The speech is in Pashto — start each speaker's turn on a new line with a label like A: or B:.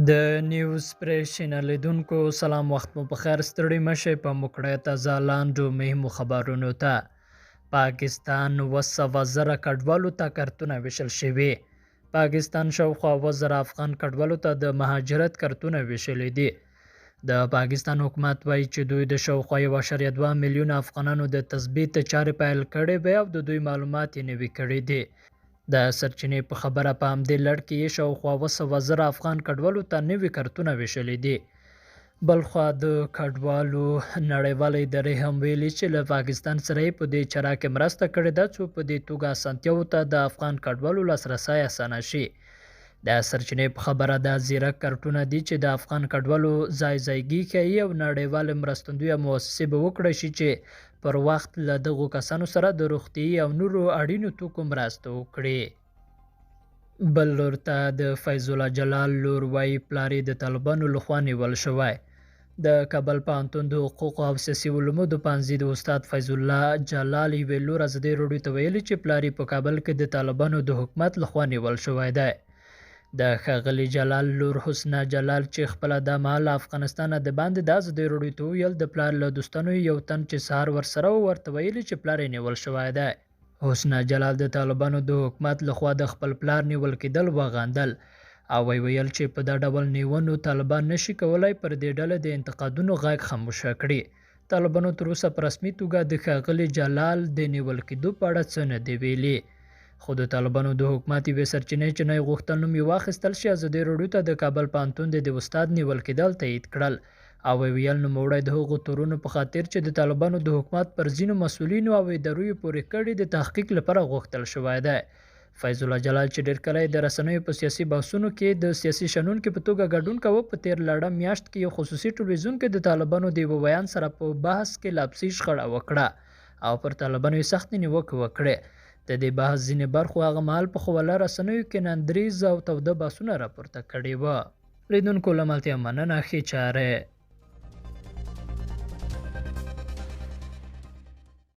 A: د نیوز پریشن لیدونکو سلام، وخت مو بخیر. ستړي مشئ په موکړه تازه لاندو مهمو خبرونو ته. پاکستان 200,000 کډوالو ته کارتونه ویشل شوي. پاکستان شاوخوا 2,000 افغان کډوالو ته د مهاجرت کارتونه ویشلي دي. د پاکستان حکومت وایي چې دوی د شاوخوا 1.2 میلیون افغانانو د تثبیت چارې پیل کړې وې او د دوی معلومات یې نوي کړي دي. د سرچینې په خبره په همدې لړ کې یې شاوخوا 200,000 افغان کډوالو ته نوي کارتونه ویشلي دي. بلخوا د کډوالو نړیوالې ادارې هم ویلي چې له پاکستان سره یې په دې چاره کې مرسته کړې ده څو په دې توګه اسانتیاوو ته د افغان کډوالو لاسرسی اسانه شي. د سرچینې په خبره د زیرک کارتونه دي چې د افغان کډوالو ځایګي ښیي او نړیوالې مرستندویه مؤسسې به وکړی شي چې پر وخت له دغو کسانو سره د روغتیايي او نورو اړینو توکو مرسته وکړي. بل لور ته د فیض الله جلال لور وایي پلار یې د طالبانو لخوا نیول شوی. د کابل پوهنتون د حقوقو او سیاسي علومو د پوهنځي د استاد فیض الله جلال یوې لور ازادي راډیو ته ویلي چې پلار یې په کابل کې د طالبانو د حکومت لخوا نیول شوی دی. د ښاغلي جلال لور حسنه جلال چې خپله دا مهال افغانستان د باندې د ازادي راډیو ته وویل د پلار له دوستانو یو تن چې سهار ورسره ورته ویلي چې پلار یې نیول شوی دی. حسنه جلال د طالبانو د حکومت لخوا د خپل پلار نیول کېدل وغندل او ویل چې په دا ډول نیونو طالبان نشي کولای پر دې ډله د انتقادونو غږ خاموشه کړي. طالبانو تر اوسه په رسمي توګه د ښاغلي جلال د نیول کېدو په اړه څه نه دی ویلي. خو د طالبانو د حکومت یوې سرچینې چې نه یې غوښتل نوم یې واخیستل شي ازادي راډیو ته د کابل پوهنتون د استاد نیول کېدل تایید کړل او ویل نوموړی د هغو تورونو په خاطر چې د طالبانو د حکومت پر ځینو مسؤلینو او ادارو یې پورې کړي د تحقیق لپاره غوښتل شوی دی. فیض الله جلال چې ډېر کله د رسنیو په سیاسي بحثونو کې د سیاسي شنونکو په توګه ګډون کاوه په تیر لړم میاشت کې یو خصوصي ټلویزیون کې د طالبانو د یوه بیان سره په بحث کې لفظي شخړه وکړه او پر طالبانو یې سختې نیوکې وکړې. د دې بحث ځینې برخو هغه مهال په خواله رسنیو کې نندریز او توده بحثونه راپورته کړي وه. لیدونکو له ملتیا مننه، ښې چارې.